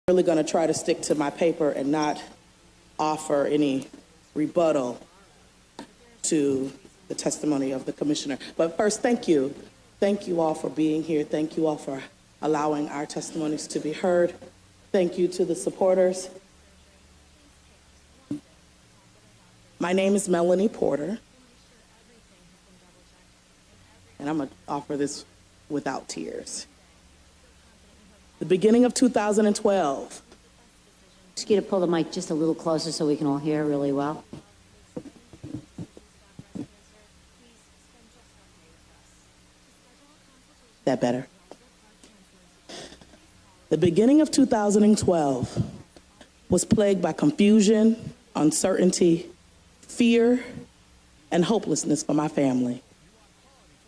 really going to try to stick to my paper and not offer any rebuttal to the testimony of the commissioner. But first, thank you. Thank you all for being here. Thank you all for allowing our testimonies to be heard. Thank you to the supporters. My name is Melanie Porter, and I'm going to offer this without tears. The beginning of 2012. Just get to pull the mic just a little closer so we can all hear really well. That better? The beginning of 2012 was plagued by confusion, uncertainty, fear, and hopelessness for my family.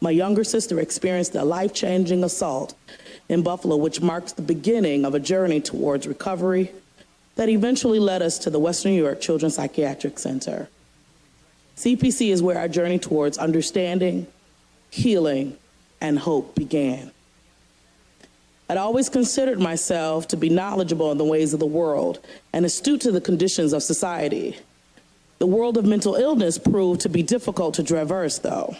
My younger sister experienced a life-changing assault in Buffalo, which marks the beginning of a journey towards recovery that eventually led us to the West New York Children's Psychiatric Center. CPC is where our journey towards understanding, healing, and hope began. I'd always considered myself to be knowledgeable in the ways of the world and astute to the conditions of society. The world of mental illness proved to be difficult to traverse, though.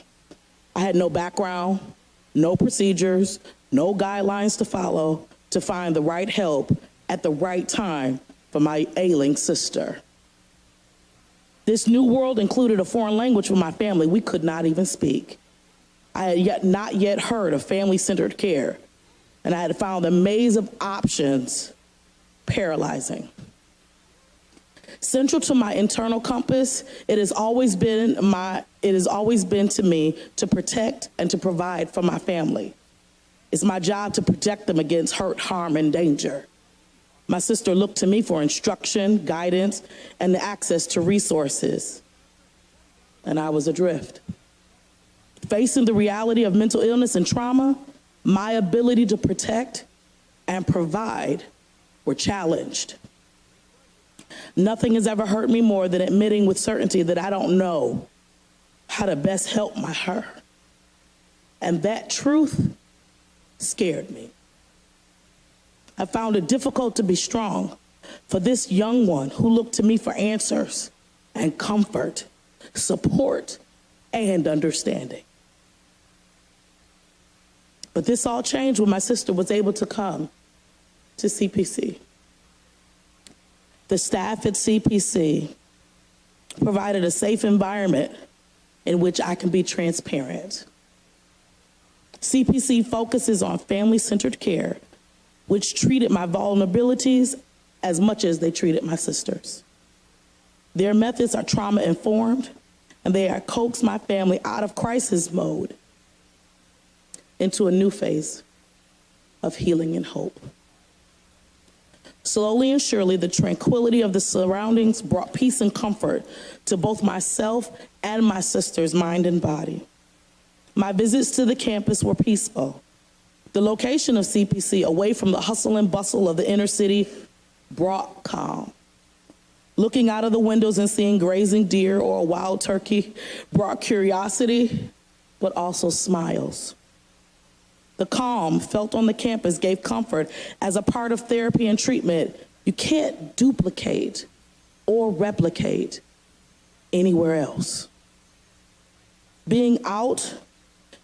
I had no background, no procedures, no guidelines to follow to find the right help at the right time for my ailing sister. This new world included a foreign language for my family we could not even speak. I had not yet heard of family-centered care, and I had found the maze of options paralyzing. Central to my internal compass, it has always been to me to protect and to provide for my family. It's my job to protect them against hurt, harm, and danger. My sister looked to me for instruction, guidance, and access to resources, and I was adrift. Facing the reality of mental illness and trauma, my ability to protect and provide were challenged. Nothing has ever hurt me more than admitting with certainty that I don't know how to best help her. And that truth scared me. I found it difficult to be strong for this young one who looked to me for answers and comfort, support, and understanding. But this all changed when my sister was able to come to CPC. The staff at CPC provided a safe environment in which I can be transparent. CPC focuses on family-centered care, which treated my vulnerabilities as much as they treated my sisters. Their methods are trauma-informed, and they are coaxed my family out of crisis mode into a new phase of healing and hope. Slowly and surely, the tranquility of the surroundings brought peace and comfort to both myself and my sister's mind and body. My visits to the campus were peaceful. The location of CPC, away from the hustle and bustle of the inner city, brought calm. Looking out of the windows and seeing grazing deer or a wild turkey brought curiosity, but also smiles. The calm felt on the campus gave comfort as a part of therapy and treatment you can't duplicate or replicate anywhere else. Being out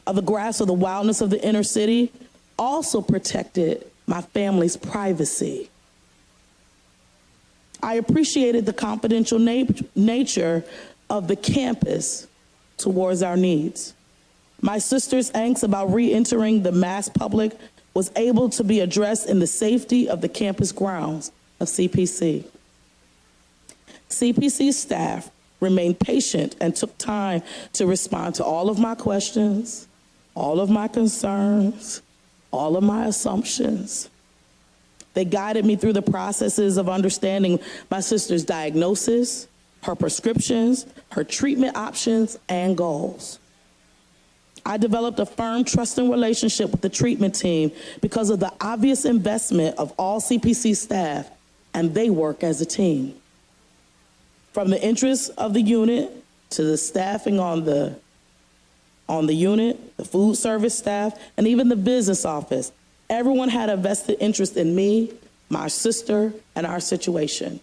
of the grass of the wildness of the inner city also protected my family's privacy. I appreciated the confidential nature of the campus towards our needs. My sister's angst about re-entering the mass public was able to be addressed in the safety of the campus grounds of CPC. CPC staff remained patient and took time to respond to all of my questions, all of my concerns, all of my assumptions. They guided me through the processes of understanding my sister's diagnosis, her prescriptions, her treatment options, and goals. I developed a firm, trusting relationship with the treatment team because of the obvious investment of all CPC staff, and they work as a team. From the interests of the unit to the staffing on the unit, the food service staff, and even the business office, everyone had a vested interest in me my sister, and our situation.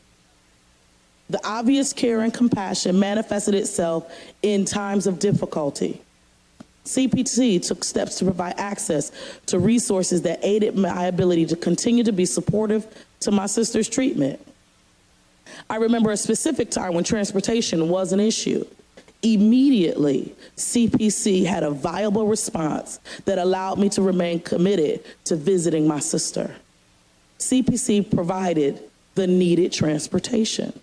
The obvious care and compassion manifested itself in times of difficulty. CPC took steps to provide access to resources that aided my ability to continue to be supportive to my sister's treatment. I remember a specific time when transportation was an issue. Immediately, CPC had a viable response that allowed me to remain committed to visiting my sister. CPC provided the needed transportation.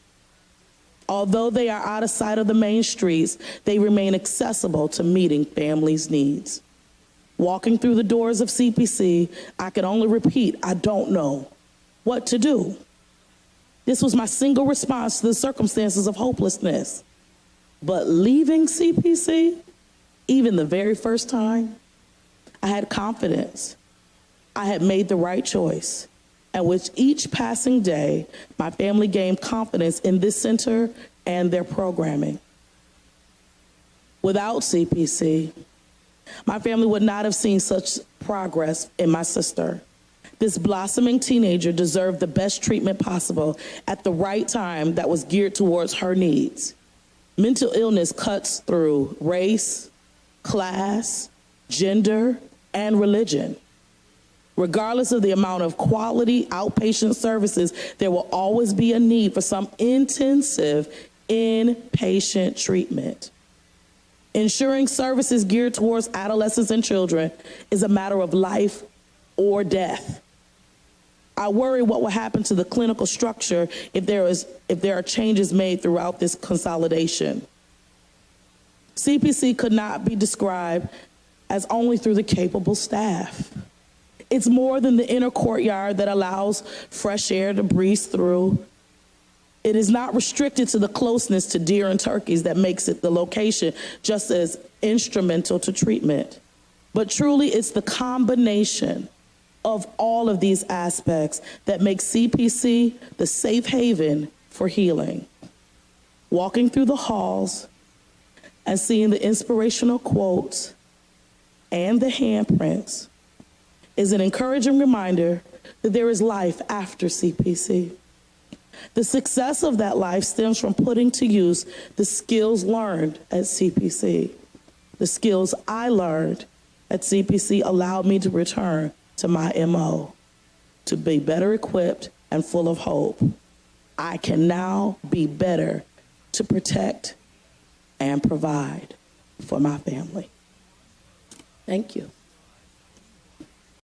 Although they are out of sight of the main streets, they remain accessible to meeting families' needs. Walking through the doors of CPC, I can only repeat, I don't know what to do. This was my single response to the circumstances of hopelessness. But leaving CPC, even the very first time, I had confidence. I had made the right choice. And with each passing day, my family gained confidence in this center and their programming. Without CPC, my family would not have seen such progress in my sister. This blossoming teenager deserved the best treatment possible at the right time that was geared towards her needs. Mental illness cuts through race, class, gender, and religion. Regardless of the amount of quality outpatient services, there will always be a need for some intensive inpatient treatment. Ensuring services geared towards adolescents and children is a matter of life or death. I worry what will happen to the clinical structure if there are changes made throughout this consolidation. CPC could not be described as only through the capable staff. It's more than the inner courtyard that allows fresh air to breeze through. It is not restricted to the closeness to deer and turkeys that makes it the location just as instrumental to treatment. But truly, it's the combination of all of these aspects that makes CPC the safe haven for healing. Walking through the halls and seeing the inspirational quotes and the handprints is an encouraging reminder that there is life after CPC. The success of that life stems from putting to use the skills learned at CPC. The skills I learned at CPC allowed me to return to my MO, to be better equipped and full of hope. I can now be better to protect and provide for my family. Thank you.